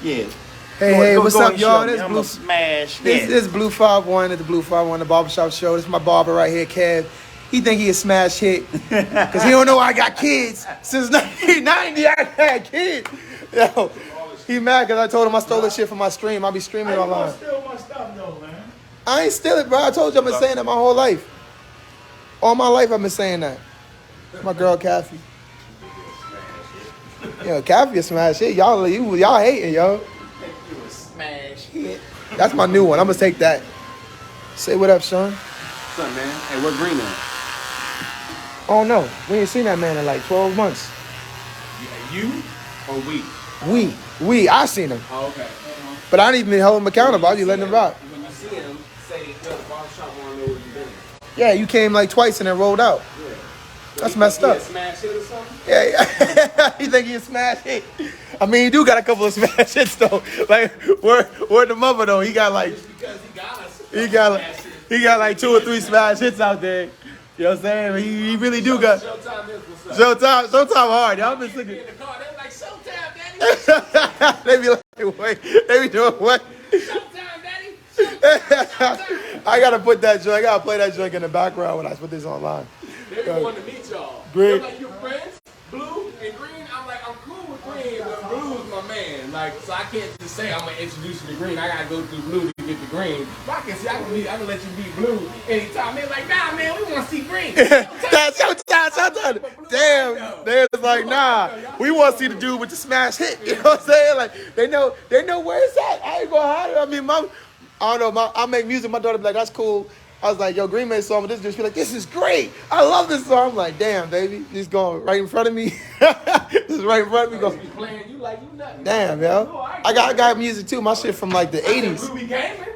Yeah. Hey, what's up, y'all? This Blue Smash. This is Blue51 at the Blue51, the barbershop show. This is my barber right here, Kev. He think he a smash hit because he don't know I got kids. Since 1990, I had kids. Yo, he mad because I told him I stole this shit from my stream. I be streaming online. You steal my stuff, though, man. I ain't steal it, bro. I told you I've been saying that my whole life. All my life I've been saying that. My girl, Kathy. Yo, Kathy a smash hit. Y'all hating, yo. Smash hit. That's my new one. I'm gonna take that. Say what up, son. What's up, man? Hey, what green at? Oh no, we ain't seen that man in like 12 months. Yeah, you or we? We. I seen him. Oh, okay. But I didn't even hold him accountable. I just letting him rock. When you see him, say, yo, barbershop wanna know where you been. Yeah, you came like twice and then rolled out. Yeah. That's messed up. Smash hit or something? Yeah. You think he a smash hit? I mean, he do got a couple of smash hits though. Like, word the mother though. He got like, Just because he got us. he got like 2 or 3 smash hits out there. You know what I'm saying? He really do got. Showtime is what's up. Showtime hard. Y'all been thinking. In the car, they like, Showtime, daddy. They be like, wait. They be doing what? Showtime, daddy. Showtime. I gotta put that joint. I gotta play that joint in the background when I put this online. They be wanting to meet y'all. Green. They're like, you friends? Blue and Green? I'm like, I'm cool with Green, but Blue's my man. Like, so I can't just say I'm gonna introduce you to Green. I gotta go through Blue to get to Green. But I can let you be Blue anytime. They're like, nah, man, we wanna see Green. That's showtime. Damn, they're like, nah, we want to see the dude with the smash hit. You know what I'm saying? Like, they know where it's at. I ain't gonna hide it. I mean, I don't know. I make music. My daughter be like, that's cool. I was like, yo, Green made a song, but this dude be like, this is great. I love this song. I'm like, damn, baby, he's going right in front of me. This is right in front of me. Go. Playing you like you nothing. Damn, yo. I got music too. My shit from like the 80s. Blue be gaming?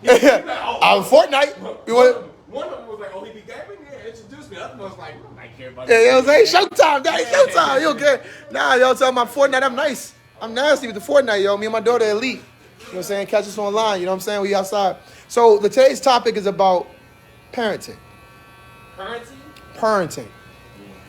I was Fortnite. You want? One of them was like, oh, he be gaming? Yeah, introduce me. The other one was like, I don't care about Yeah, you know what I'm saying? Showtime, daddy, showtime. You okay? Nah, yo, tell my Fortnite, I'm nice. I'm nasty with the Fortnite, yo. Me and my daughter elite. You know what I'm saying? Catch us online. You know what I'm saying? We outside. So today's topic is about parenting. Parenting.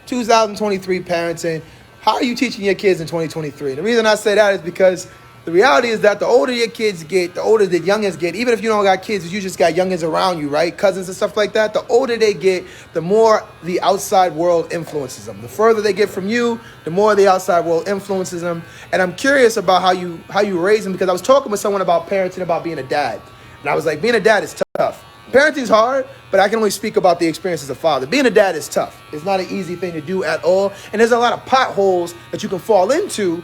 2023 parenting. How are you teaching your kids in 2023? The reason I say that is because the reality is that the older your kids get, the older the youngins get, even if you don't got kids, you just got youngins around you, right? Cousins and stuff like that. The older they get, the more the outside world influences them. The further they get from you, the more the outside world influences them. And I'm curious about how you raise them, because I was talking with someone about parenting, about being a dad. And I was like, being a dad is tough. Parenting's hard, but I can only speak about the experience as a father. Being a dad is tough. It's not an easy thing to do at all. And there's a lot of potholes that you can fall into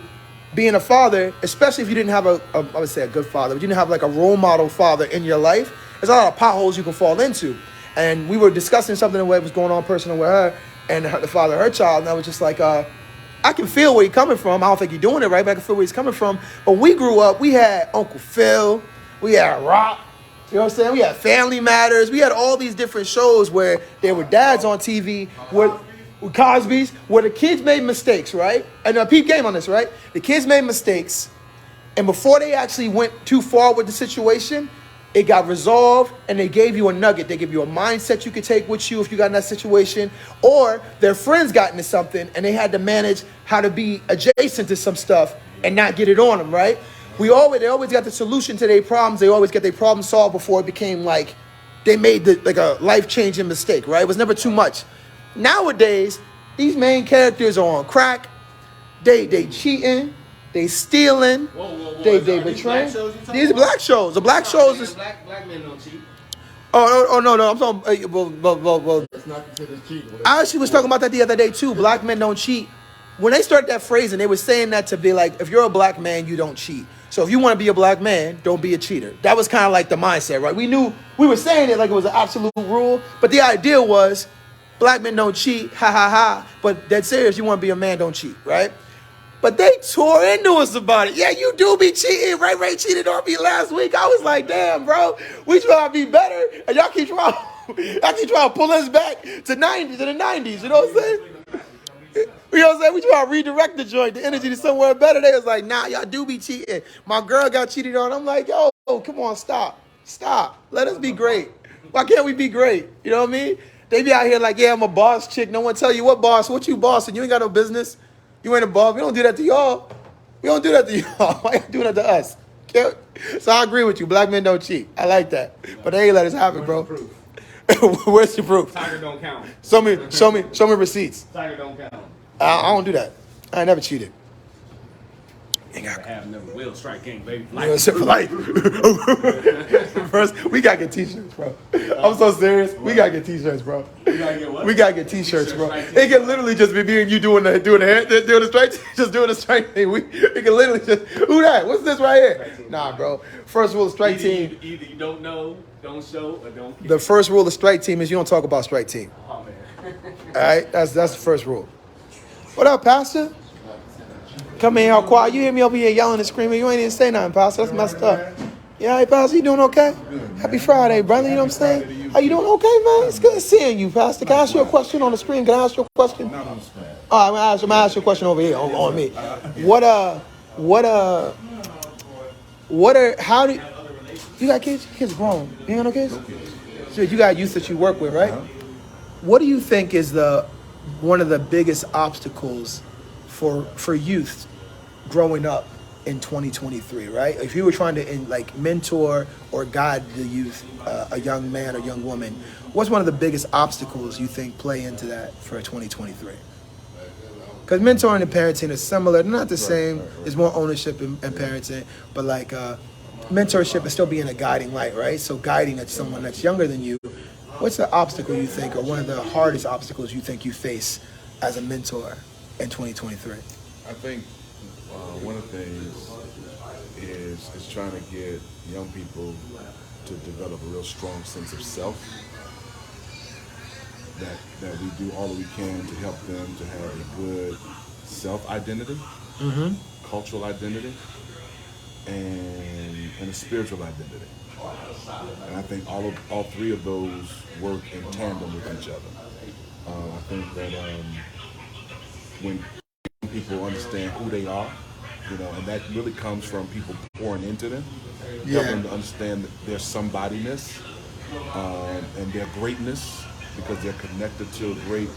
being a father, especially if you didn't have I would say a good father, but you didn't have like a role model father in your life. There's a lot of potholes you can fall into. And we were discussing something the way it was going on personal with her and the father of her child. And I was just like, I can feel where you're coming from. I don't think you're doing it right, but I can feel where he's coming from. But when we grew up, we had Uncle Phil, we had Rock. You know what I'm saying? We had Family Matters. We had all these different shows where there were dads on TV, with Cosby's, where the kids made mistakes, right? And Pete game on this, right? The kids made mistakes, and before they actually went too far with the situation, it got resolved, and they gave you a nugget. They gave you a mindset you could take with you if you got in that situation, or their friends got into something, and they had to manage how to be adjacent to some stuff and not get it on them, right? They always got the solution to their problems. They always get their problem solved before it became like they made like a life-changing mistake, right? It was never too much. Nowadays, these main characters are on crack. They cheating. They stealing. They betraying. These are black shows. The black shows is black men don't cheat. Oh no! I'm talking. Well. That's not considered cheating. I actually was talking about that the other day too. Black men don't cheat. When they started that phrase, and they were saying that to be like, if you're a black man, you don't cheat. So if you want to be a black man, don't be a cheater. That was kind of like the mindset, right? We were saying it like it was an absolute rule, but the idea was black men don't cheat, ha ha ha. But dead serious, you want to be a man, don't cheat, right? But they tore into us about it. Yeah, you do be cheating. Ray cheated on me last week. I was like, damn, bro, we try to be better, and y'all keep trying to pull us back to the 90s. You know what I'm saying? You know what I'm saying? We try to redirect the joint, the energy to somewhere better. They was like, nah, y'all do be cheating. My girl got cheated on. I'm like, yo, come on, stop. Let us be great. Why can't we be great? You know what I mean? They be out here like, yeah, I'm a boss chick. No one tell you what boss. What you bossing? You ain't got no business. You ain't a boss. We don't do that to y'all. We don't do that to y'all. Why you doing that to us? Okay? So I agree with you. Black men don't cheat. I like that. But they ain't let us have it, bro. Where's your proof? Tiger don't count. Show me receipts. Tiger don't count. I don't do that. I never cheated. Have never will strike king, baby. For life. First, we gotta get t-shirts, bro. I'm so serious. We gotta get t-shirts, bro. We gotta get what? We gotta get t-shirts, bro. It can literally just be me and you doing the strike, just doing the strike thing. It can literally just, who that? What's this right here? Nah, bro. First rule of strike team. Either you don't know, don't show, or don't care. The first rule of strike team is you don't talk about strike team. Oh man. All right, that's the first rule. What up, Pastor? Come in all quiet. You hear me over here yelling and screaming. You ain't even say nothing, Pastor. That's messed up. Yeah, hey, Pastor, you doing okay? Happy Friday, brother. You know what I'm saying? Are you doing okay, man? It's good seeing you, Pastor. Can I ask you a question on the screen? Can I ask you a question? Not on the screen. All right, I'm gonna ask you a question over here on me. How do you got kids? Kids grown. You ain't got no kids? So you got youth that you work with, right? What do you think is one of the biggest obstacles for youth growing up in 2023, right? If you were trying to mentor or guide the youth, a young man or young woman, what's one of the biggest obstacles you think play into that for 2023? Because mentoring and parenting is similar. They're not the same. There's more ownership in parenting, but mentorship is still being a guiding light, right? So guiding someone that's younger than you, what's the obstacle you think, or one of the hardest obstacles you think you face as a mentor in 2023? I think one of the things is trying to get young people to develop a real strong sense of self. That we do all that we can to help them to have a good self-identity, cultural identity, and a spiritual identity. And I think all three of those work in tandem with each other. I think that when people understand who they are, and that really comes from people pouring into them, helping them to understand their somebodyness and their greatness, because they're connected to a great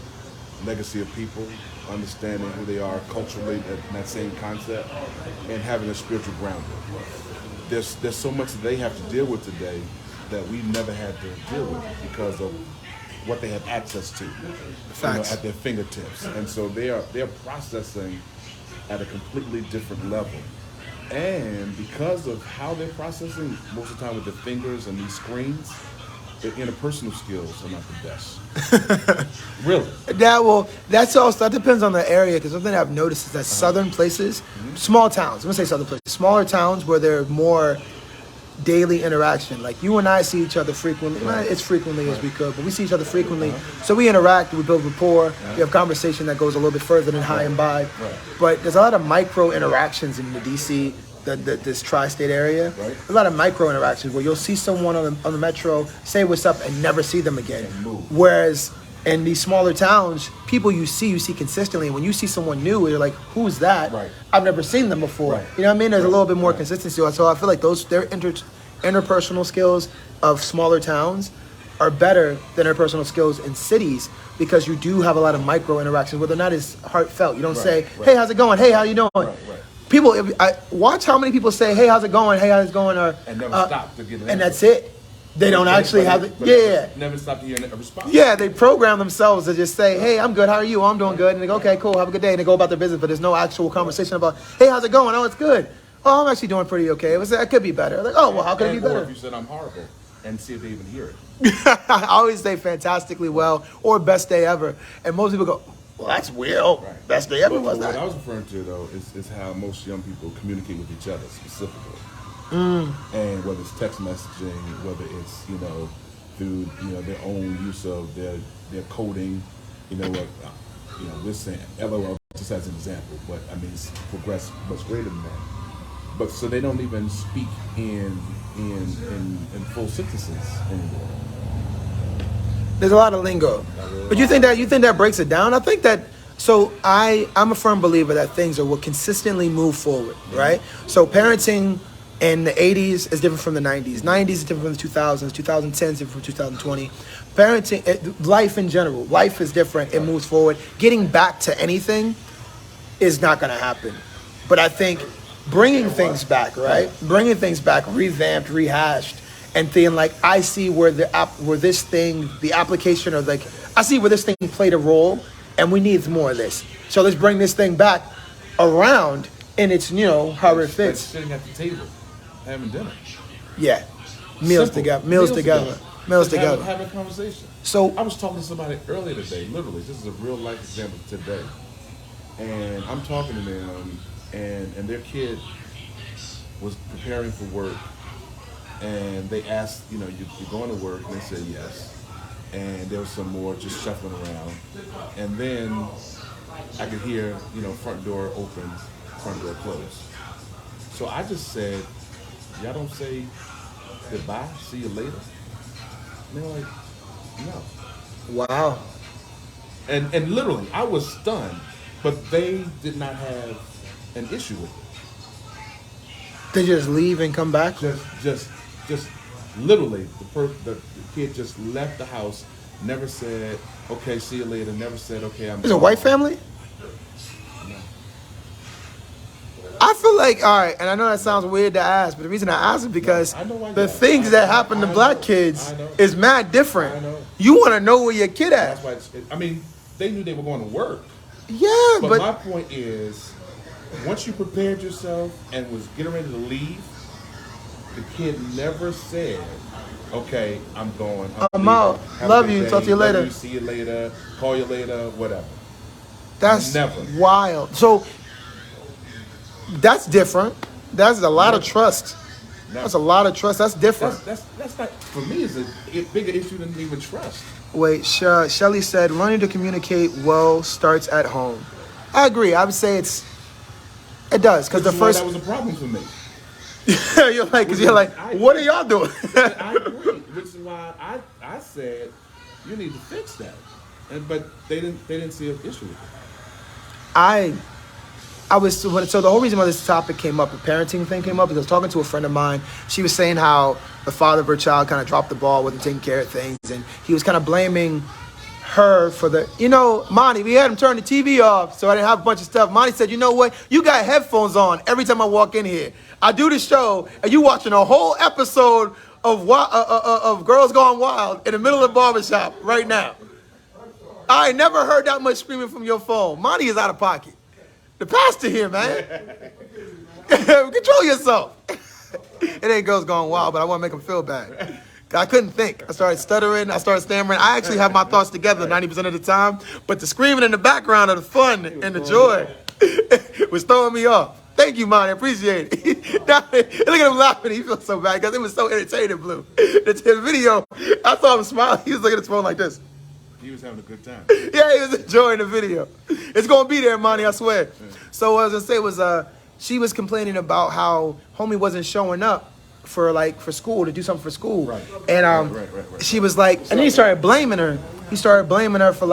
legacy of people, understanding who they are culturally, that same concept, and having a spiritual grounding. There's so much that they have to deal with today that we never had to deal with because of what they have access to, at their fingertips, and so they're processing at a completely different level. And because of how they're processing, most of the time with their fingers and these screens, their interpersonal skills are not the best. Really? That depends on the area, because something I've noticed is that southern places, small towns, I'm gonna say southern places, smaller towns where there are more daily interaction. Like you and I see each other frequently, not as frequently as we could, but we see each other frequently. So we interact, we build rapport, we have conversation that goes a little bit further than high and by. But there's a lot of micro interactions in the DC, this tri-state area. There's a lot of micro interactions where you'll see someone on the metro, say what's up, and never see them again. Whereas in these smaller towns, people you see consistently. And when you see someone new, you're like, who's that? I've never seen them before. You know what I mean? There's a little bit more consistency. So I feel like their interpersonal skills of smaller towns are better than interpersonal skills in cities, because you do have a lot of micro interactions where they're not as heartfelt. You don't say, hey, how's it going? Hey, how you doing? People, watch how many people say, hey, how's it going? Hey, how's it going? Or, and never stop to get an and that's it. They don't actually have it. Never stop to hear a response. Yeah, they program themselves to just say, hey, I'm good. How are you? Oh, I'm doing good. And they go, okay, cool. Have a good day. And they go about their business, but there's no actual conversation about, hey, how's it going? Oh, it's good. Oh, I'm actually doing pretty okay. It could be better. Like, oh, well, how could it be better? Or if you said I'm horrible, and see if they even hear it. I always say fantastically well or best day ever. And most people go, well, that's weird. Oh, best day ever was that. What I was referring to, though, is how most young people communicate with each other specifically. And whether it's text messaging, whether it's, through, their own use of their coding, we're saying LOL just as an example, but I mean, it's progressed much greater than that. But so they don't even speak in full sentences anymore. There's a lot of lingo. But you think that breaks it down? I think that, so I'm a firm believer that things will consistently move forward, right? So parenting in the 80s is different from the 90s. 90s is different from the 2000s. 2010s is different from 2020. Parenting, life in general, life is different. It moves forward. Getting back to anything is not going to happen. But I think bringing things back, right? Bringing things back, revamped, rehashed, and then like I see where this thing, the application, or like I see where this thing played a role, and we need more of this. So let's bring this thing back around, and it's how it fits. Sitting at the table, having dinner. Yeah, meals Simple. together, meals together. Have a conversation. So I was talking to somebody earlier today, literally. This is a real life example today. And I'm talking to them, and their kid was preparing for work, and they asked, you're going to work, and they said yes. And there was some more just shuffling around. And then I could hear, front door open, front door closed. So I just said, y'all don't say goodbye, see you later? And they were like, no. wow, And literally, I was stunned, but they did not have an issue with it. they just leave and come back. Just literally, the kid just left the house, never said, okay, see you later, never said, okay, I'm It's a white family. I feel like, all right, and I know that sounds weird to ask, but the reason I ask is because I know why you the ask. things that happen to black kids is mad I different. know. You want to know where your kid at. That's why they knew they were going to work. Yeah, But but my point is, once you prepared yourself and was getting ready to leave, the kid never said, okay, I'm going. I'm leaving. out. Have a Love good you. day. Talk to you Love later." See you later. Call you later. Whatever. that's never. wild. So that's different. That's a lot of trust. Never. That's a lot of trust. That's different. That's not, for me, is a bigger issue than even trust. Wait, Shelly said, learning to communicate well starts at home. I agree. I would say it does, because the Which is why first that was a problem for me. you're like, what are y'all doing? I agree, which is why I said you need to fix that, but they didn't see an issue with it. So the whole reason why this topic came up, the parenting thing came up, because I was talking to a friend of mine. She was saying how the father of her child kind of dropped the ball, wasn't taking care of things, and he was kind of blaming her for Monty, we had him turn the TV off, so I didn't have a bunch of stuff. Monty said, you know what? You got headphones on every time I walk in here. I do the show, and you watching a whole episode of Girls Gone Wild in the middle of the barbershop right now. I ain't never heard that much screaming from your phone. Monty is out of pocket. The pastor here, man. Control yourself. It ain't Girls Gone Wild, but I want to make him feel bad. I couldn't think. I started stuttering. I started stammering. I actually have my thoughts together 90% of the time, but the screaming in the background of the fun and the joy was throwing me off. Thank you, Monty. I appreciate it. Now, look at him laughing. He feels so bad because it was so entertaining, Blue. The video, I saw him smile. He was looking at his phone like this. He was having a good time. Yeah, he was enjoying the video. It's gonna be there, Monty, I swear. So what I was gonna say was, she was complaining about how homie wasn't showing up for school, to do something for school. Right. And Right. she was like, and then he started blaming her. He started blaming her for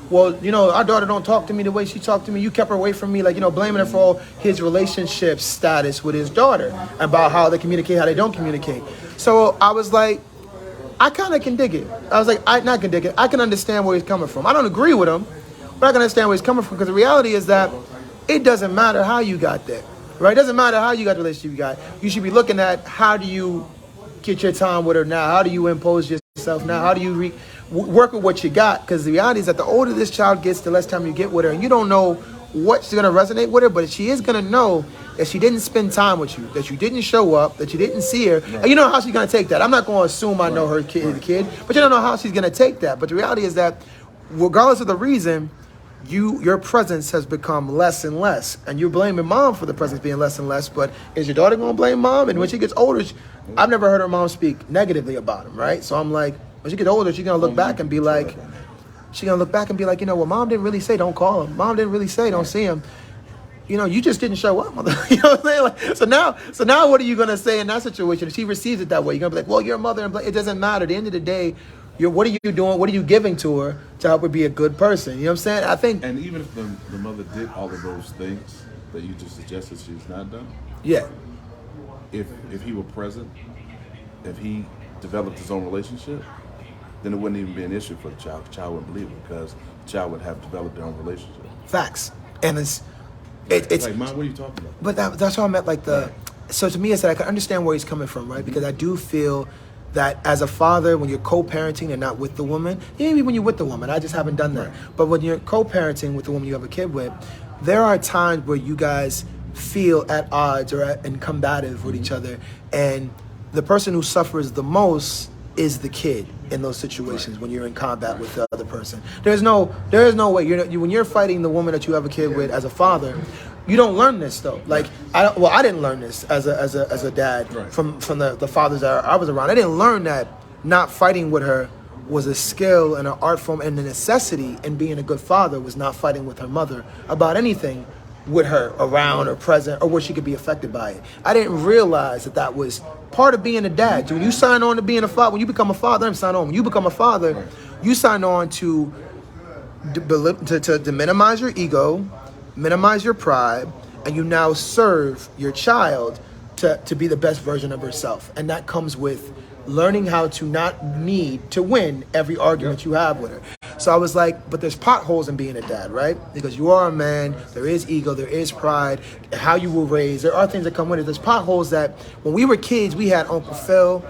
well, our daughter don't talk to me the way she talked to me. You kept her away from me, blaming her for all his relationship status with his daughter, about how they communicate, how they don't communicate. So I was like, I kind of can dig it. I was like, I not can dig it. I can understand where he's coming from. I don't agree with him, but I can understand where he's coming from, because the reality is that it doesn't matter how you got there, right? It doesn't matter how you got the relationship you got. You should be looking at, how do you get your time with her now? How do you impose yourself now? How do you work with what you got? Because the reality is that the older this child gets, the less time you get with her, and you don't know what's going to resonate with her, but she is going to know that she didn't spend time with you, that you didn't show up, that you didn't see her, and you know how she's going to take that. I'm not going to assume I know her kid, the kid, but you don't know how she's going to take that. But the reality is that regardless of the reason, your presence has become less and less, and you're blaming mom for the presence being less and less. But is your daughter going to blame mom? And when she gets older, I've never heard her mom speak negatively about him, right? So I'm like, when she gets older, she's going to look back and be like, mom didn't really say don't call him. Mom didn't really say don't see him. You just didn't show up, mother. You know what I'm saying? So now what are you going to say in that situation? If she receives it that way, you're going to be like, well, you're a mother. And it doesn't matter. At the end of the day, what are you doing? What are you giving to her to help her be a good person? You know what I'm saying? I think. And even if the mother did all of those things that you just suggested she's not done, Yeah. if he were present, if he developed his own relationship, then it wouldn't even be an issue for the child. The child wouldn't believe it, because the child would have developed their own relationship. Facts. And It's like, Mom, what are you talking about? But that's what I meant, like the. So to me, it's that I can understand where he's coming from, right? Because I do feel that as a father, when you're co-parenting and not with the woman, maybe when you're with the woman, I just haven't done that. But when you're co-parenting with the woman you have a kid with, there are times where you guys feel at odds or and combative with each other, and the person who suffers the most is the kid in those situations when you're in combat with the other person. There is no way when you're fighting the woman that you have a kid with as a father. You don't learn this though. Like I didn't learn this as a dad from the fathers that I was around. I didn't learn that not fighting with her was a skill and an art form, and the necessity in being a good father was not fighting with her mother about anything with her around or present or where she could be affected by it. I didn't realize that was part of being a dad. When you sign on to being a father, when you become a father, when you become a father, you sign on to minimize your ego, minimize your pride, and you now serve your child to be the best version of herself. And that comes with learning how to not need to win every argument you have with her. So I was like, but there's potholes in being a dad, right? Because you are a man, there is ego, there is pride, how you were raised, there are things that come with it. There's potholes that when we were kids, we had Uncle Phil,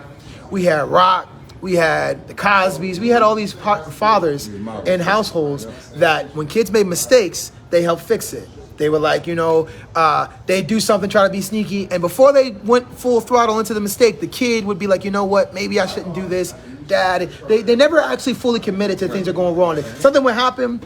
we had Rock, we had the Cosbys, we had all these fathers in households that when kids made mistakes, they helped fix it. They were like, they'd do something, try to be sneaky. And before they went full throttle into the mistake, the kid would be like, you know what, maybe I shouldn't do this, Dad. They never actually fully committed to things that are going wrong. Something would happen,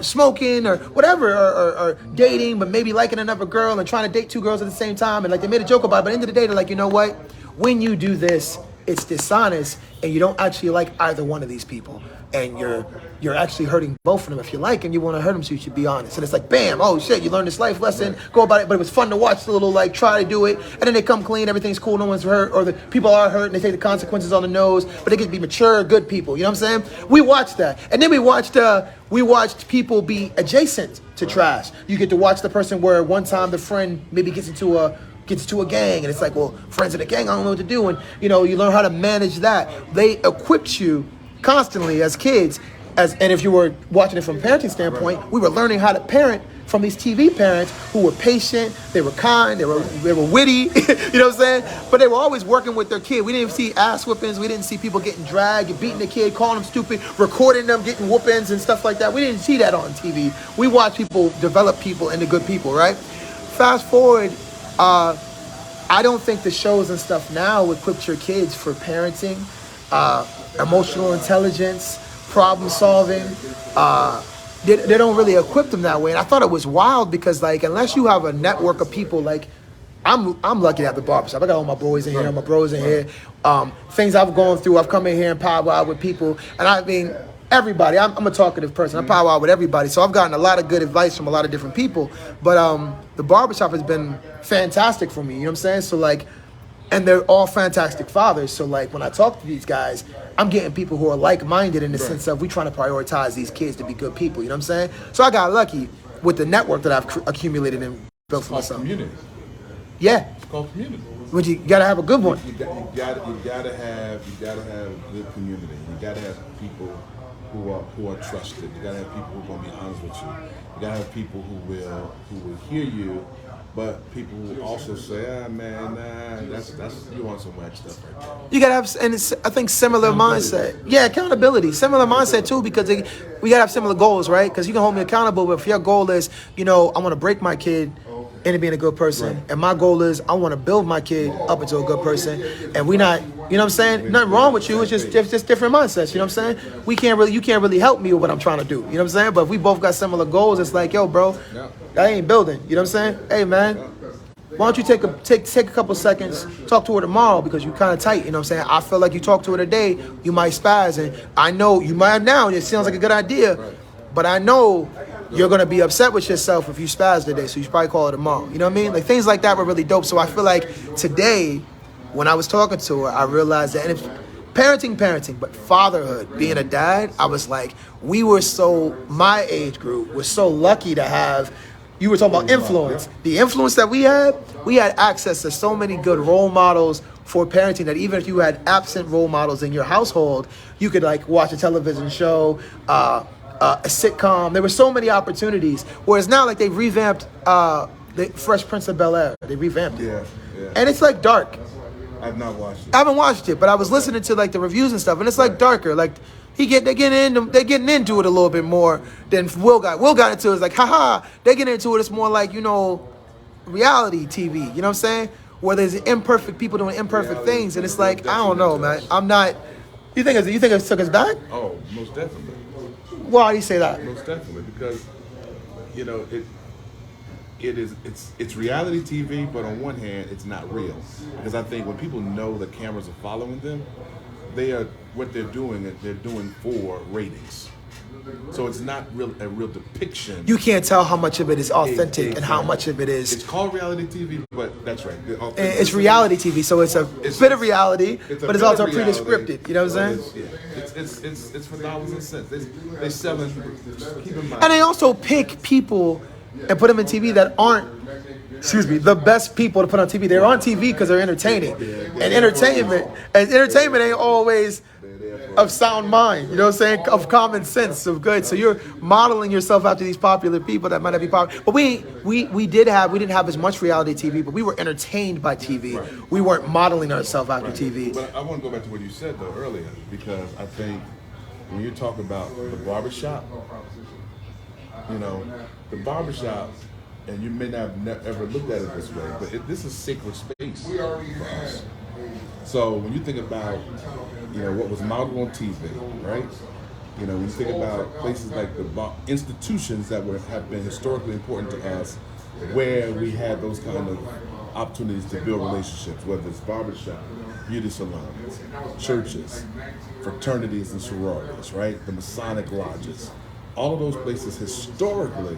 smoking or whatever, or dating, but maybe liking another girl and trying to date two girls at the same time. And like they made a joke about it. But at the end of the day, they're like, you know what, when you do this, it's dishonest and you don't actually like either one of these people. And you're actually hurting both of them. If you like them, you want to hurt them, so you should be honest. And it's like, bam, oh shit, you learned this life lesson, go about it. But it was fun to watch the little, like, try to do it. And then they come clean, everything's cool, no one's hurt, or the people are hurt and they take the consequences on the nose. But they get to be mature, good people, you know what I'm saying? We watched that. And then we watched people be adjacent to trash. You get to watch the person where one time the friend maybe gets into a gang, and it's like, well, friends in a gang, I don't know what to do. And, you learn how to manage that. They equipped you constantly as kids, and if you were watching it from a parenting standpoint, we were learning how to parent from these TV parents who were patient, they were kind, they were witty, you know what I'm saying? But they were always working with their kid. We didn't see ass whoopings, we didn't see people getting dragged and beating the kid, calling them stupid, recording them getting whoopings and stuff like that. We didn't see that on TV. We watch people develop people into good people, right? Fast forward, I don't think the shows and stuff now equip your kids for parenting, emotional intelligence, problem solving. They don't really equip them that way. And I thought it was wild because, like, unless you have a network of people, like, I'm lucky to have the barbershop. I got all my boys in here, my bros in here. Things I've gone through, I've come in here and powwow with people. And I mean, everybody, I'm a talkative person. I powwow with everybody. So I've gotten a lot of good advice from a lot of different people. But the barbershop has been fantastic for me, you know what I'm saying? So, like, and they're all fantastic fathers. So, like, when I talk to these guys, I'm getting people who are like-minded in the sense of we trying to prioritize these kids to be good people. You know what I'm saying? So I got lucky with the network that I've accumulated and built for myself. Community. Yeah. It's called community. But you gotta have a good one. You gotta have a good community. You gotta have people who are trusted. You gotta have people who are gonna be honest with you. You gotta have people who will hear you. But people will also say, man, nah, that's you want some whack stuff right there. You gotta have, and it's, I think, similar mindset. Yeah, accountability, similar mindset too, because we gotta have similar goals, right? Because you can hold me accountable, but if your goal is, I want to break my kid into being a good person, and my goal is I want to build my kid up into a good person, and we not, you know what I'm saying? Nothing wrong with you. It's just different mindsets. You know what I'm saying? You can't really help me with what I'm trying to do. You know what I'm saying? But if we both got similar goals, it's like, yo, bro, I ain't building. You know what I'm saying? Hey, man, why don't you take a couple seconds, talk to her tomorrow because you kind of tight. You know what I'm saying? I feel like you talk to her today, you might spaz, and I know you might have now. And it sounds like a good idea, but I know you're gonna be upset with yourself if you spaz today, so you should probably call her tomorrow. You know what I mean? Like, things like that were really dope. So I feel like today, when I was talking to her, I realized that, and it's parenting, but fatherhood, being a dad, I was like, my age group was so lucky to have. You were talking about influence. The influence that we had access to so many good role models for parenting that even if you had absent role models in your household, you could, like, watch a television show, a sitcom. There were so many opportunities. Whereas now, like, they revamped the Fresh Prince of Bel-Air. They revamped it. Yeah. And it's like dark. I've not watched it. I haven't watched it, but I was listening to like the reviews and stuff, and it's like darker. Like they're getting into it a little bit more than Will got. Will got into it. It's like, haha, they get into it. It's more like, you know, reality TV. You know what I'm saying? Where there's imperfect people doing imperfect things, and it's like, I don't know, man. I'm not. You think it took us back? Oh, most definitely. Why do you say that? Most definitely, because you know it's reality TV, but on one hand, it's not real. Because I think when people know the cameras are following them, what they're doing for ratings. So it's not a real depiction. You can't tell how much of it is authentic and how much of it is. It's called reality TV, but that's right. It's reality TV, so it's a bit of reality, but it's also pre-scripted. You know what I'm saying? It's for dollars and cents. They selling. Keep in mind. And they also pick people and put them in TV that aren't, the best people to put on TV. They're on TV because they're entertaining, and entertainment ain't always of sound mind, you know what I'm saying? Of common sense, of good. So you're modeling yourself after these popular people that might not be popular. But we didn't have as much reality TV, but we were entertained by TV. Right. We weren't modeling ourselves after TV. But I want to go back to what you said though earlier, because I think when you talk about the barbershop, you know, the barbershop, and you may not have ever looked at it this way, but this is sacred space for us. So when you think about, you know, what was modeled on TV, right? You know, when you think about places like the institutions that have been historically important to us, where we had those kind of opportunities to build relationships, whether it's barbershop, beauty salons, churches, fraternities and sororities, right? The Masonic lodges. All of those places historically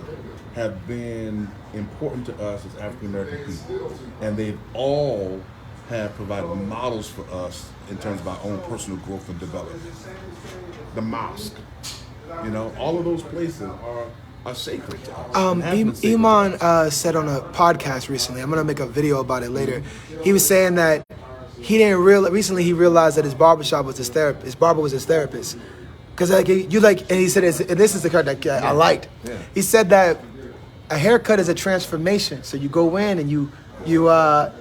have been important to us as African American people, and they've all have provided models for us in terms of our own personal growth and development. The mosque, you know, all of those places are sacred to us. Iman said on a podcast recently, I'm gonna make a video about it later. He was saying that he realized that his barbershop was his therapist. His barber was his therapist. Cause like and he said, and this is the card that I liked. Yeah. He said that a haircut is a transformation. So you go in and you blows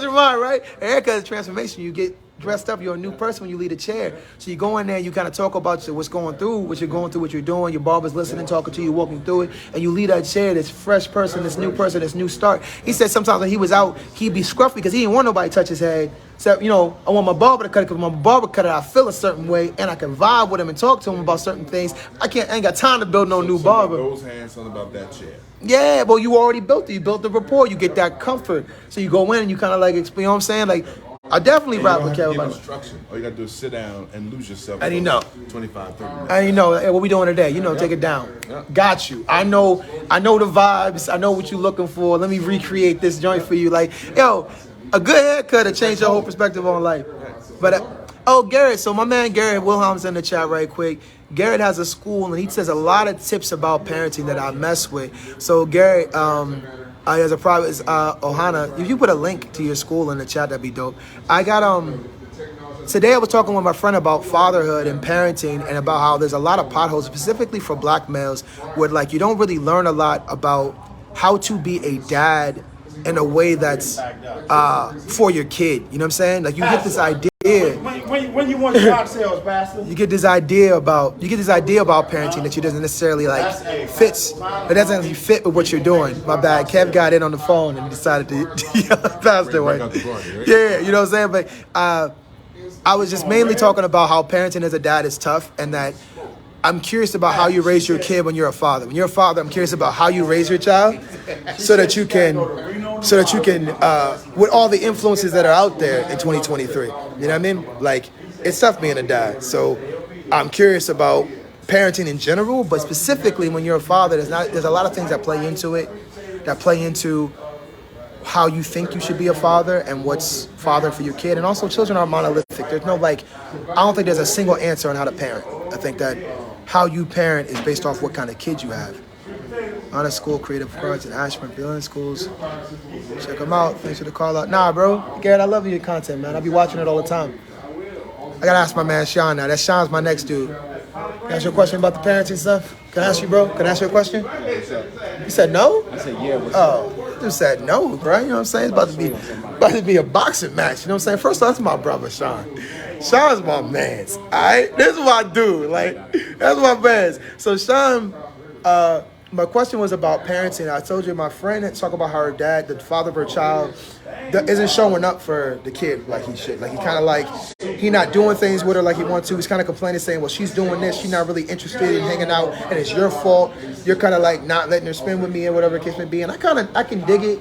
your mind, right? A haircut is a transformation. You get dressed up, you're a new person when you leave a chair. So you go in there and you kind of talk about what's going through, what you're doing, your barber's listening, talking to you, walking through it, and you leave that chair, this fresh person, this new start. He said sometimes when he was out, he'd be scruffy because he didn't want nobody to touch his head. So, you know, I want my barber to cut it because when my barber cut it, I feel a certain way and I can vibe with him and talk to him about certain things. I ain't got time to build no new barber. Those hands, something about that chair. Yeah, well, you already built it. You built the rapport. You get that comfort. So you go in and you kind of like, you know what I'm saying? Like, I definitely rap with Kevin. Instruction. All you got to do is sit down and lose yourself. And you know. 25, 30 minutes. And you know, hey, what we doing today? You know, take it down. Got you. I know the vibes. I know what you're looking for. Let me recreate this joint for you. Like, yo, a good haircut to change your whole perspective on life. But, Garrett, so my man Garrett Wilhelm's in the chat right quick. Garrett has a school, and he says a lot of tips about parenting that I mess with. So Garrett, he has a private, Ohana, if you put a link to your school in the chat, that'd be dope. I got, today I was talking with my friend about fatherhood and parenting and about how there's a lot of potholes, specifically for black males, where like you don't really learn a lot about how to be a dad in a way that's for your kid. You know what I'm saying? Like you get this idea. When you want job sales, bastard. You get this idea about parenting that you doesn't necessarily like fits. It doesn't really fit with what you're doing. My bad. Kev got in on the phone and decided to yell at Pastor White. Yeah, you know what I'm saying? But I was just mainly talking about how parenting as a dad is tough, and that I'm curious about how you raise your kid when you're a father. When you're a father, I'm curious about how you raise your child so that you can, with all the influences that are out there in 2023. You know what I mean? Like, it's tough being a dad. So I'm curious about parenting in general, but specifically when you're a father, there's a lot of things that play into it, that play into how you think you should be a father and what's father for your kid. And also, children are monolithic. There's no, I don't think there's a single answer on how to parent. I think that how you parent is based off what kind of kids you have. Honor School, Creative Arts in Ashburn, Feeling Schools. Check them out. Thanks for the call out. Nah, bro. Garrett, I love your content, man. I be watching it all the time. I gotta ask my man Sean now. That Sean's my next dude. Can I ask you a question about the parenting stuff? Can I ask you, bro? Can I ask you a question? You said no? I said, yeah, what's Oh, you said no, bro. You know what I'm saying? It's about to be a boxing match. You know what I'm saying? First of all, that's my brother, Sean. Sean's my man. All right? This is my dude. Like, that's my man. So, Sean, my question was about parenting. I told you my friend had talked about how her dad, the father of her child, isn't showing up for the kid like he should. Like, he kind of like, he not doing things with her like he wants to. He's kind of complaining, saying, well, she's doing this. She's not really interested in hanging out, and it's your fault. You're kind of like not letting her spend with me and whatever the case may be. And I can dig it.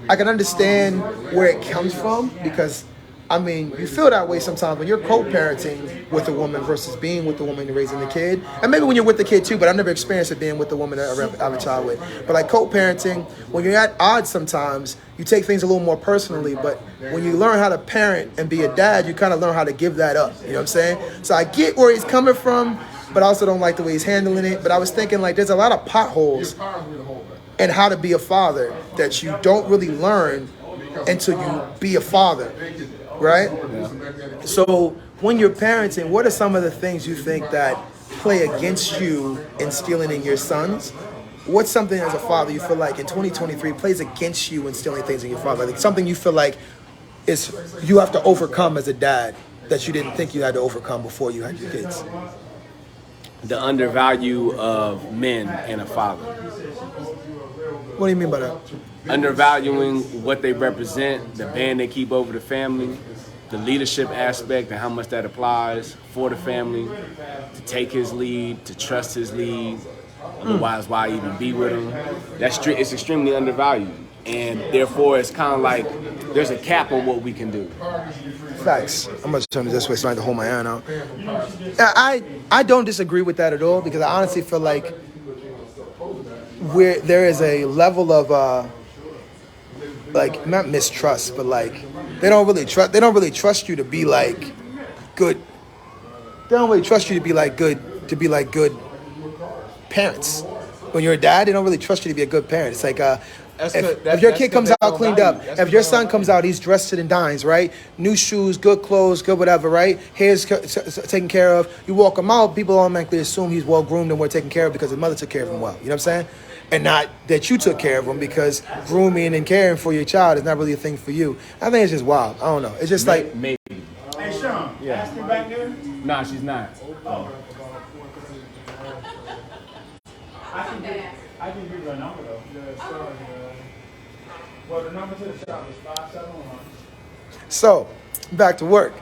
I can understand where it comes from because, I mean, you feel that way sometimes when you're co-parenting with a woman versus being with the woman and raising the kid. And maybe when you're with the kid too, but I've never experienced it being with the woman that I have a child with. But like co-parenting, when you're at odds sometimes, you take things a little more personally. But when you learn how to parent and be a dad, you kind of learn how to give that up. You know what I'm saying? So I get where he's coming from, but I also don't like the way he's handling it. But I was thinking like there's a lot of potholes in how to be a father that you don't really learn until you be a father. Right? Yeah. So when you're parenting, what are some of the things you think that play against you instilling in your sons? What's something as a father you feel like in 2023 plays against you instilling things in your father? Like something you feel like is you have to overcome as a dad that you didn't think you had to overcome before you had your kids? The undervalue of men and a father. What do you mean by that? Undervaluing what they represent, the band they keep over the family, the leadership aspect and how much that applies for the family, to take his lead, to trust his lead, otherwise why even be with him. It's extremely undervalued, and therefore it's kind of like there's a cap on what we can do. Facts. I'm going to turn it this way so I have to hold my hand out. I don't disagree with that at all because I honestly feel like there is a level of like not mistrust, but like they don't really trust you to be like good. They don't really trust you to be like good parents. When you're a dad, they don't really trust you to be a good parent. It's like if your kid comes out cleaned up, if your son comes out, he's dressed to the nines, right? New shoes, good clothes, good whatever, right? Hair's taken care of. You walk him out, people automatically assume he's well groomed and well taken care of because his mother took care of him well. You know what I'm saying? And not that you took care of him because grooming and caring for your child is not really a thing for you. I think it's just wild. I don't know. It's just like maybe. Hey Sean, Yeah. ask me back there. Nah, she's not. Oh. I can give you a number though. Well, the number to the shop is 571. so. Back to work.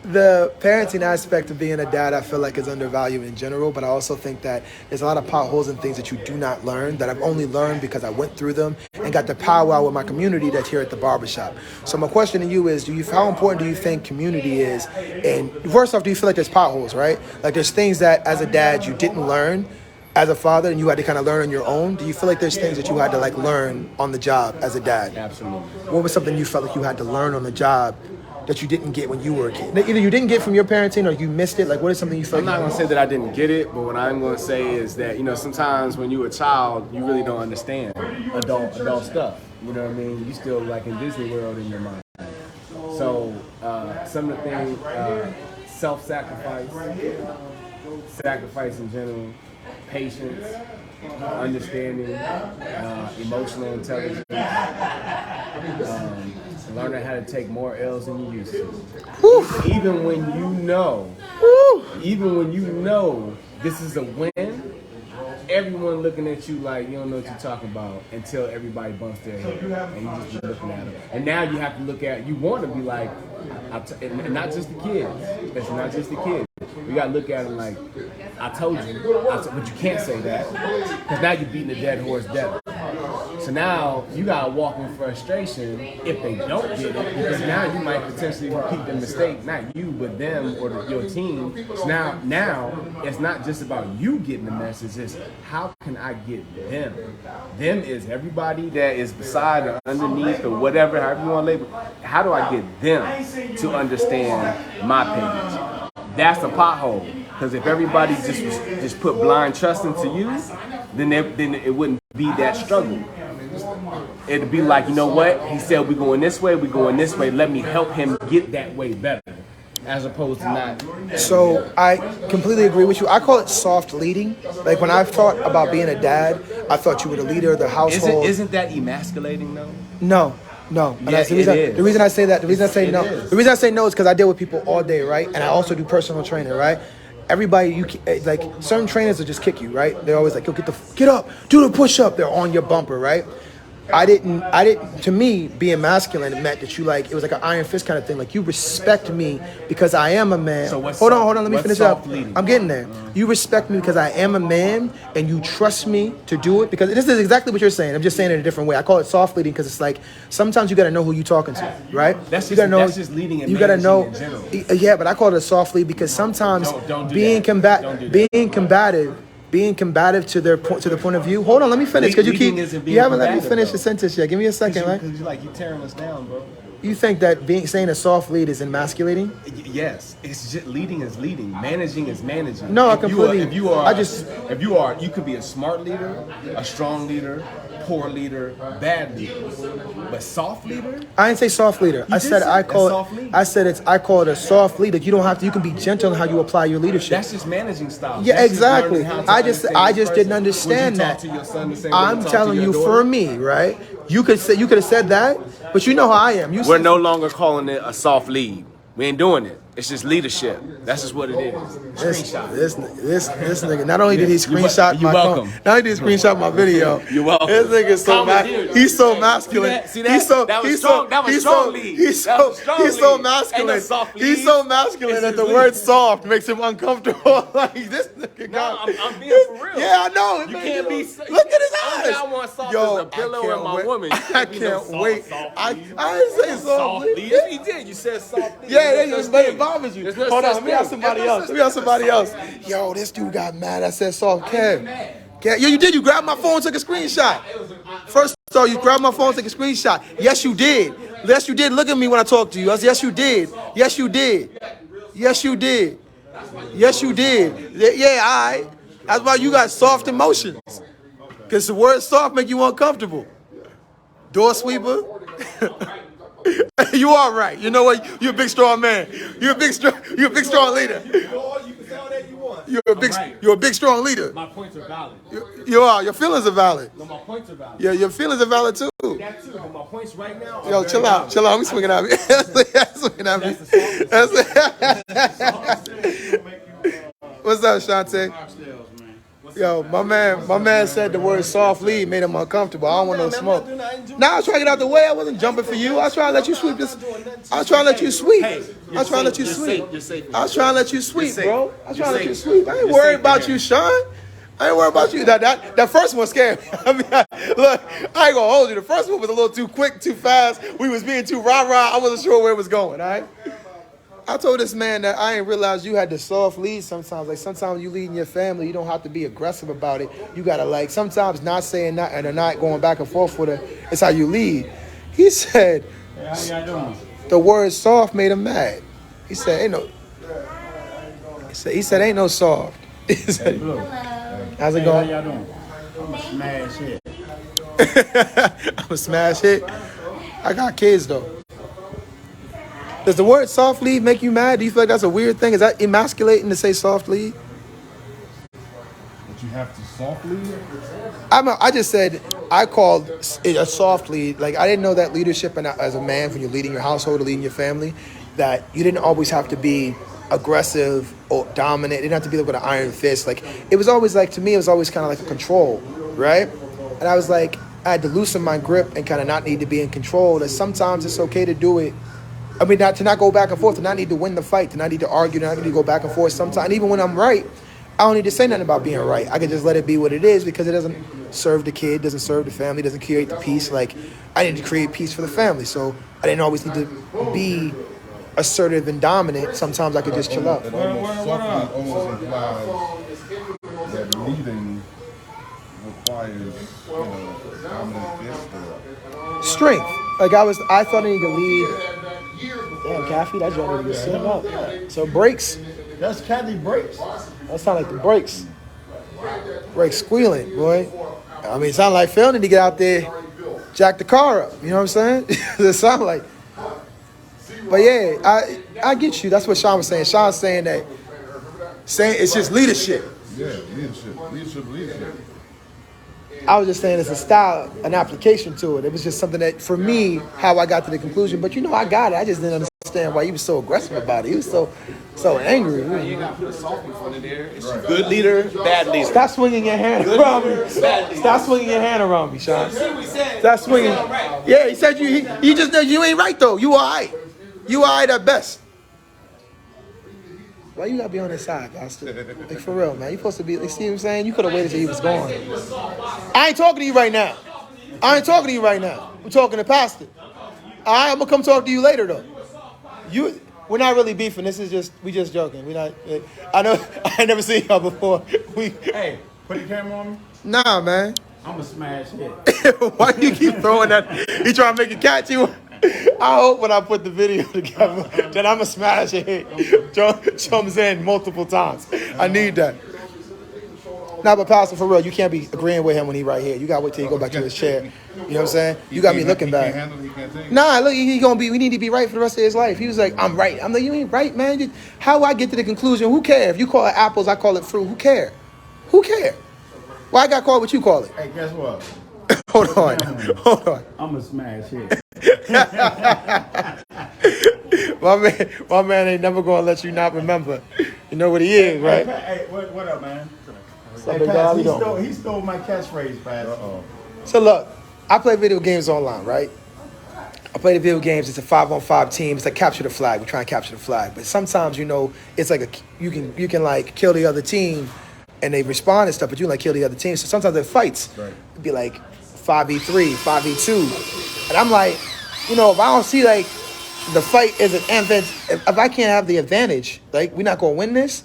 The parenting aspect of being a dad, I feel like is undervalued in general, but I also think that there's a lot of potholes and things that you do not learn that I've only learned because I went through them and got to powwow with my community that's here at the barbershop. So my question to you is, how important do you think community is? And first off, do you feel like there's potholes, right? Like there's things that as a dad you didn't learn as a father and you had to kind of learn on your own? Do you feel like there's things that you had to like learn on the job as a dad? Absolutely. What was something you felt like you had to learn on the job that you didn't get when you were a kid? Either you didn't get from your parenting or you missed it. Like, what is something you feel I'm not going to say that I didn't get it, but what I'm going to say is that, sometimes when you're a child, you really don't understand adult stuff. You know what I mean? You still like in Disney World in your mind. So some of the things, sacrifice in general, patience, understanding, emotional intelligence, learning how to take more L's than you used to. Whew. Even when you know this is a win, everyone looking at you like you don't know what you're talking about until everybody bumps their head and you just be looking at them. And now you have to look at, you want to be like, and not just the kids. It's not just the kids. You got to look at them like, I told you, but you can't say that because now you're beating a dead horse dead. So now you gotta walk in frustration if they don't get it, because now you might potentially repeat the mistake, not you, but them or your team. So now it's not just about you getting the message, it's how can I get them? Them is everybody that is beside or underneath or whatever, however you want to label. How do I get them to understand my page? That's the pothole. Because if everybody just put blind trust into you, then it wouldn't be that struggle. It'd be like, you know what? He said we're going this way, let me help him get that way better. as opposed to not. So I completely agree with you. I call it soft leading. Like when I thought about being a dad, I thought you were the leader of the household. Isn't that emasculating though? No. And Yeah, that's the reason, it is. the reason I say that, the reason I say It no, is. the reason I say no is because I deal with people all day, right? And I also do personal training, right? Everybody, like certain trainers will just kick you, right? They're always like, yo, get up, do the push up. They're on your bumper, right? I didn't. To me, being masculine meant that you like, it was like an iron fist kind of thing. Like you respect me because I am a man. So what's hold on, soft- let me what's finish up. soft leading? I'm getting there. You respect me because I am a man and you trust me to do it because this is exactly what you're saying. I'm just saying it a different way. I call it soft leading because it's like, sometimes you got to know who you're talking to, right? That's you just, gotta know, that's just leading and you gotta know, managing in general. yeah, but I call it a soft lead because sometimes Don't do being that. Don't do that. being combative to their point, to the point of view. Hold on, let me finish because Leading isn't being you haven't let me combative, finish though. the sentence yet. Give me a second, right? Because you're tearing us down, bro. You think that saying a soft lead is emasculating? Yes, it's just leading is leading, managing is managing. No, I If you completely- you could be a smart leader, a strong leader, poor leader, bad leader, but soft leader. I didn't say soft leader. I did said say I that's call soft it. lead. I said I call it a soft lead. That you don't have to. You can be gentle in how you apply your leadership. That's just managing style. Yeah, That's just exactly. learning how to I just understand this didn't person. understand Would you that. talk to your son the same way I'm you talk telling to you, your for daughter? me, right? You could have said that, but you know how I am. You We're said- no longer calling it a soft lead. We ain't doing it. It's just leadership. That's just what it is. Screenshot. This nigga. Not only did he screenshot You're my welcome. phone, not only did he screenshot my video. You're welcome. This nigga's so Comedy. he's so Hey, masculine. see that? He's so That was he's strong- so that was he's strong so lead. he's That so was strong he's so lead. masculine. Ain't no soft He's lead. so masculine It's that the just word lead. soft makes him uncomfortable. Like this nigga. No, got- I'm being for real. Yeah, I know. You can't be. Look at his Only eyes. I want soft Yo, as a pillow I can't and my wait. woman. You I be no can't soft- wait. soft I lead. didn't say soft lead. Yes, you did. You said soft lead. Yeah, There's no but it such bothers you. thing. There's no Hold on, such let me ask thing. somebody There's no else. such Let me ask thing. somebody else. Yo, this dude got mad. I said soft. Kev. Yeah, you did. You grabbed my phone, took a screenshot. First of all, you grabbed my phone, took a screenshot. Yes, you did. Yes, you did. Look at me when I talk to you. I said, yes, you did. Yes, you did. Yes, you did. Yes, you did. Yeah, all right. That's why you got soft emotions. Because the word soft make you uncomfortable. Door sweeper. You are right. You know what? You're a big strong man. You're a big strong leader. You're a big strong leader. My points are valid. You are. Your feelings are valid. No, my points are valid. Yeah, your feelings are valid too. That too, but my points right now. Yo, chill out. Chill out. We swinging at me. Swinging at me. What's up, Shantae? Yo, my man said the word soft lead made him uncomfortable. I don't want no smoke. Nah, I was trying to get out the way. I wasn't jumping for you. I was trying to let you sweep this. I was trying to let you sweep. I was trying to let you sweep. I was trying to let you sweep, bro. I was trying to let you sweep. I ain't worried about you, Sean. I ain't worried about you. That first one scared me. I mean, look, I ain't gonna hold you. The first one was a little too quick, too fast. We was being too rah-rah. I wasn't sure where it was going, all right? I told this man that I ain't realized you had to soft lead sometimes. Like sometimes you lead in your family, you don't have to be aggressive about it. You gotta like sometimes not saying nothing or not going back and forth with her. It's how you lead. He said Hey, how y'all doing? the word soft made him mad. He said ain't no. He said ain't no soft. He said, how's it Hey, how going? y'all doing? I'm a smash hit. I'm a smash hit. I got kids though. Does the word soft lead make you mad? Do you feel like that's a weird thing? Is that emasculating to say soft lead? But you have to soft lead. I just said I called it a soft lead. Like I didn't know that leadership and as a man, when you're leading your household or leading your family, that you didn't always have to be aggressive or dominant. It didn't have to be like with an iron fist. Like it was always like, to me, it was always kind of like a control, right? And I was like, I had to loosen my grip and kind of not need to be in control. That sometimes it's okay to do it. I mean, to not go back and forth, to not need to win the fight, to not need to argue, to not need to go back and forth sometimes. And even when I'm right, I don't need to say nothing about being right. I can just let it be what it is because it doesn't serve the kid, doesn't serve the family, doesn't create the peace. Like, I need to create peace for the family. So I didn't always need to be assertive and dominant. Sometimes I could just chill out. It almost soft lead almost implies that leading requires, dominant fist or Strength. Like I thought I needed to lead. Damn, Kathy, that joint need to get set up. So brakes. That's Kathy Breaks. That sound like the brakes. Brakes squealing, boy. I mean, it sound like Phil need to get out there, jack the car up. You know what I'm saying? It sound like. But yeah, I get you. That's what Sean was saying. Sean's saying that it's just leadership. Yeah, leadership. I was just saying it's a style, an application to it. It was just something that, for me, how I got to the conclusion. But I got it. I just didn't understand why he was so aggressive about it. He was so angry. You got to put a soft in front of there. It's Good leader, bad leader. Stop swinging your hand around me. Stop swinging your hand around me, Sean. Stop swinging. Yeah, he said you just you ain't right though. You all right. You all right at best. Why you gotta be on his side, Pastor? Like, for real, man. You supposed to be, like, see what I'm saying? You could have waited till he was gone. I ain't talking to you right now. I'm talking to Pastor. All right, I'm gonna come talk to you later though. We're not really beefing. This is we just joking. We're not. I know. I ain't never seen y'all before. Hey, put the camera on me. Nah, man. I'm a smash hit. Why do you keep throwing that? You trying to make it catchy? I hope when I put the video together that I'm a smash a hit. Jumps in multiple times. I need that. Nah, but Pastor, for real, you can't be agreeing with him when he right here. You gotta wait till he go back to his chair. You know what I'm saying? You got me looking bad. Nah, look, he gonna be. We need to be right for the rest of his life. He was like, I'm right. I'm like, you ain't right, man. How I get to the conclusion? Who cares? If you call it apples, I call it fruit. Who cares? Who cares? Why I got called what you call it? Hey, guess what? Hold on. I'm a smash hit. my man ain't never gonna let you not remember. You know what he is, right? Hey, what up, man? Hey, Hey, Pat, Pat, he stole my catchphrase, Pat. So look, I play video games online, right? I play the video games. It's a 5-on-5 team. It's like capture the flag. We try and capture the flag, but sometimes it's like you can like kill the other team, and they respond and stuff, but you like kill the other team. So sometimes it fights. Right. It'd be like 5v3, 5v2, and I'm like, if I don't see like the fight is an advantage, if I can't have the advantage, like we're not gonna win this.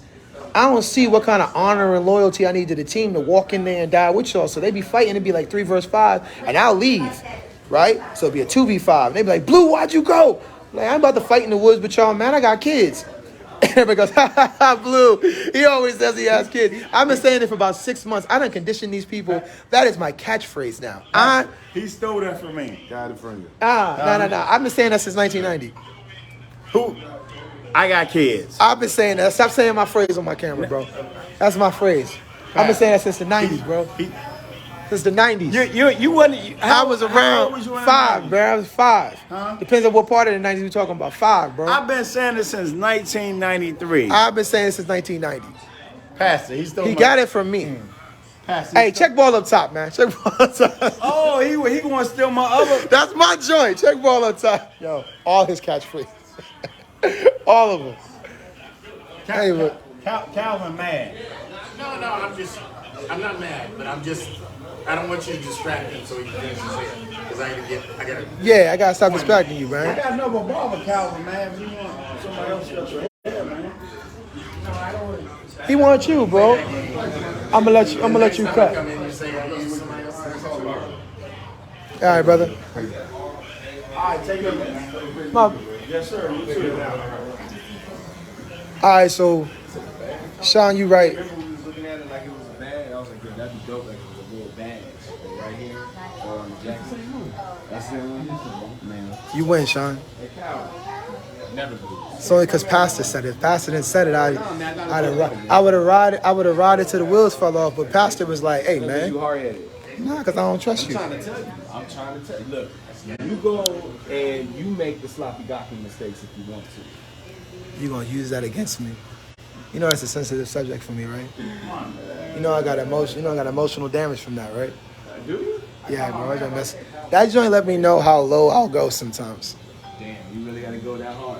I don't see what kind of honor and loyalty I need to the team to walk in there and die with y'all. So they be fighting, it'd be like 3 versus 5, and I'll leave, right? So it'd be a 2v5. And they be like, Blue, why'd you go? Like, I'm about to fight in the woods with y'all, man. I got kids. And everybody goes, ha, ha, ha, Blue. He always says he has kids. I've been saying it for about 6 months. I done conditioned these people. That is my catchphrase now. He stole that from me. Got it from you. No. I've been saying that since 1990. Who? I got kids. I've been saying that. Stop saying my phrase on my camera, bro. That's my phrase. I've been saying that since the 90s, bro. Since the 90s. You wasn't. I was around 5, bro. I was 5. Huh? Depends on what part of the 90s we're talking about. 5, bro. I've been saying this since 1993. I've been saying it since 1990. Pastor, he stole. He got it from me. Pastor, Hey, check ball up top, man. Check ball up top. Oh, he want to steal my other. That's my joint. Check ball up top. Yo, all his catchphrases. All of them. Hey, look. Calvin mad. No, I'm not mad, but I don't want you to distract him so he can finish his hair. Because I gotta. Yeah, I gotta stop distracting you, I man. got no ball with Calvin, man. If you want somebody else to cut your hair, man. No, I don't. He wants you, bro. I'm gonna let you cut. Come in and say, I use somebody else. All right, brother. All right, take it, man. My- Yes, sir. You too. All right, so Sean, you right. Remember we was looking at it like it was a bag? I was like, yeah, that'd be dope, like it was a little bag. Like right here, or on the jacket. That's it, man. You win, Sean. Hey, Cal. Never do. It's only because Pastor said it. If Pastor didn't said it, I would have rided till the wheels fell off. But Pastor was like, "Hey, You man, hard-headed. nah, because I don't trust you." I'm trying to tell you. Look, you go and you make the sloppy goppy mistakes if you want to. You gonna use that against me? You know that's a sensitive subject for me, right? You know I got emotional damage from that, right? Do you? Yeah, bro. I got mess. That joint let me know how low I'll go sometimes. Damn, you really gotta go that hard.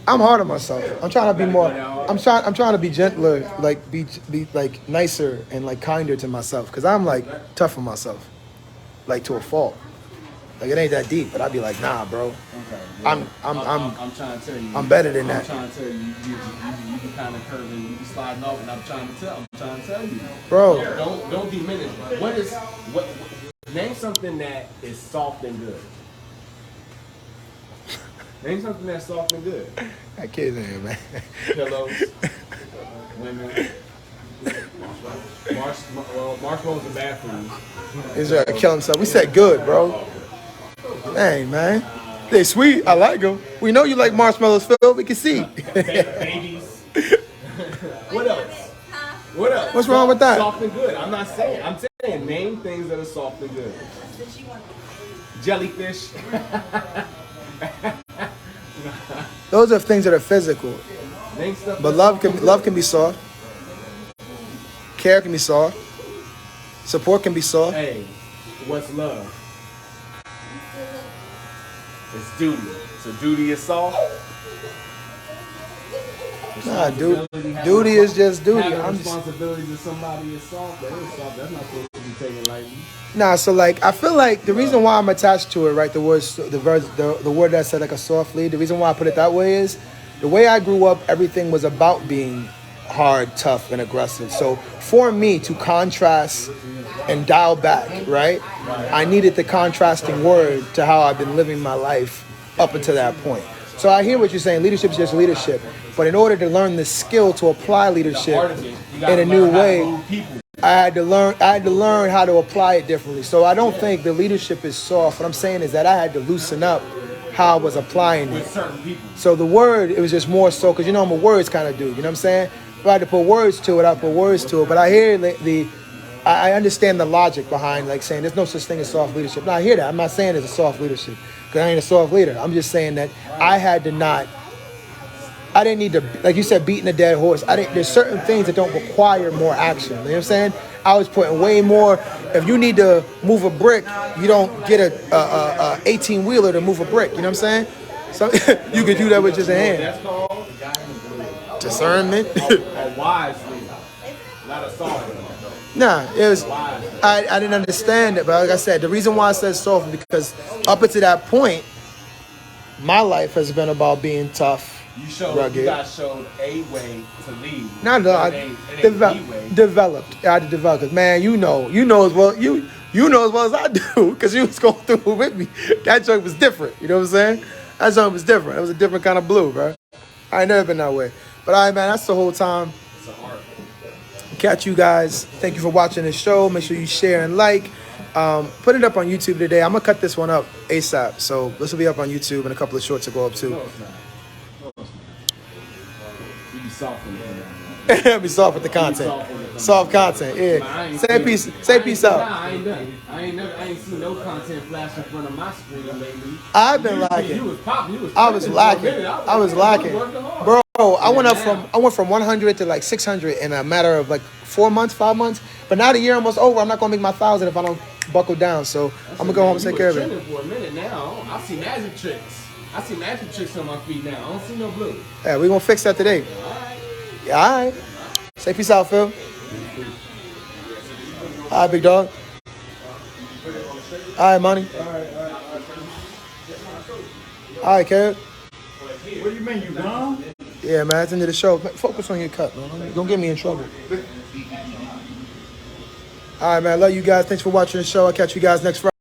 I'm hard on myself. I'm trying to be more. I'm trying to be gentler, like be like nicer and like kinder to myself, because I'm like tough on myself, like to a fault. Like it ain't that deep, but I'd be like, nah, bro. Okay, well, I'm trying to tell you. I'm better than that. I'm trying to tell you, you be kind of curving, you be sliding off, and I'm trying to tell you, bro. Don't diminish. What? Name something that is soft and good. Name something that's soft and good. That kid's in here, man. Pillows, women. Marshmallows are bad for you. He's trying to kill himself. We said good, bro. Hey, man. They sweet. I like them. We know you like marshmallows, Phil. We can see. Babies. What else? What else? What's wrong with that? Soft and good. I'm not saying. I'm saying name things that are soft and good. Jellyfish. Those are things that are physical. Name stuff. But love can be soft. Care can be soft. Support can be soft. Hey, what's love? It's duty. So duty is soft. Nah, duty is just duty. Having responsibilities to somebody is soft. That is soft. That's not supposed to be taken lightly. Nah, so like I feel like the reason why I'm attached to it, right? The word that said like a soft lead. The reason why I put it that way is the way I grew up. Everything was about being hard, tough, and aggressive. So for me to contrast and dial back, right? I needed the contrasting word to how I've been living my life up until that point. So I hear what you're saying. Leadership is just leadership. But in order to learn the skill to apply leadership in a new way, I had to learn how to apply it differently. So I don't think the leadership is soft. What I'm saying is that I had to loosen up how I was applying it. So the word, it was just more so, because you know I'm a words kind of dude, you know what I'm saying? If I had to put words to it, I put words to it. But I hear I understand the logic behind like saying there's no such thing as soft leadership. Now I hear that. I'm not saying it's a soft leadership, because I ain't a soft leader. I'm just saying that I didn't need to, like you said, beating a dead horse. There's certain things that don't require more action. You know what I'm saying? I was putting way more. If you need to move a brick, you don't get a 18-wheeler to move a brick. You know what I'm saying? So you could do that with just a hand. That's called Discernment. a wise leader, not a soft leader. Nah, it was. I didn't understand it, but like I said, the reason why I said soft is because up until that point, my life has been about being tough. You guys showed a way to lead. Developed. I had to develop. Cause man, you know as well. You know as well as I do, because you was going through it with me. That joint was different. You know what I'm saying? That joint was different. It was a different kind of blue, bro. I ain't never been that way. But all right, man, that's the whole time. It's an art. Catch you guys. Thank you for watching this show. Make sure you share and like. Put it up on YouTube today. I'm gonna cut this one up ASAP. So this will be up on YouTube, and a couple of shorts will go up too. No, it's not. You be soft in there. Be soft with the content. Soft content, yeah. Say peace out. Nah, I ain't done. I ain't seen no content flash in front of my screen lately. I've been lacking. You was popping. I was lacking. Bro, I went from 100 to like 600 in a matter of like 4 months, 5 months. But now the year almost over. I'm not gonna make my 1,000 if I don't buckle down. So I'm gonna go home and take care of it. For a minute now. I see magic tricks. On my feet now. I don't see no blue. Yeah, we gonna fix that today. All right. Yeah, all right. Say peace out, Phil. All right, big dog. All right, money. All right, Carrot. What do you mean, you gone? Yeah, man, that's the end of the show. Focus on your cut, man. Don't get me in trouble. All right, man. I love you guys. Thanks for watching the show. I'll catch you guys next Friday.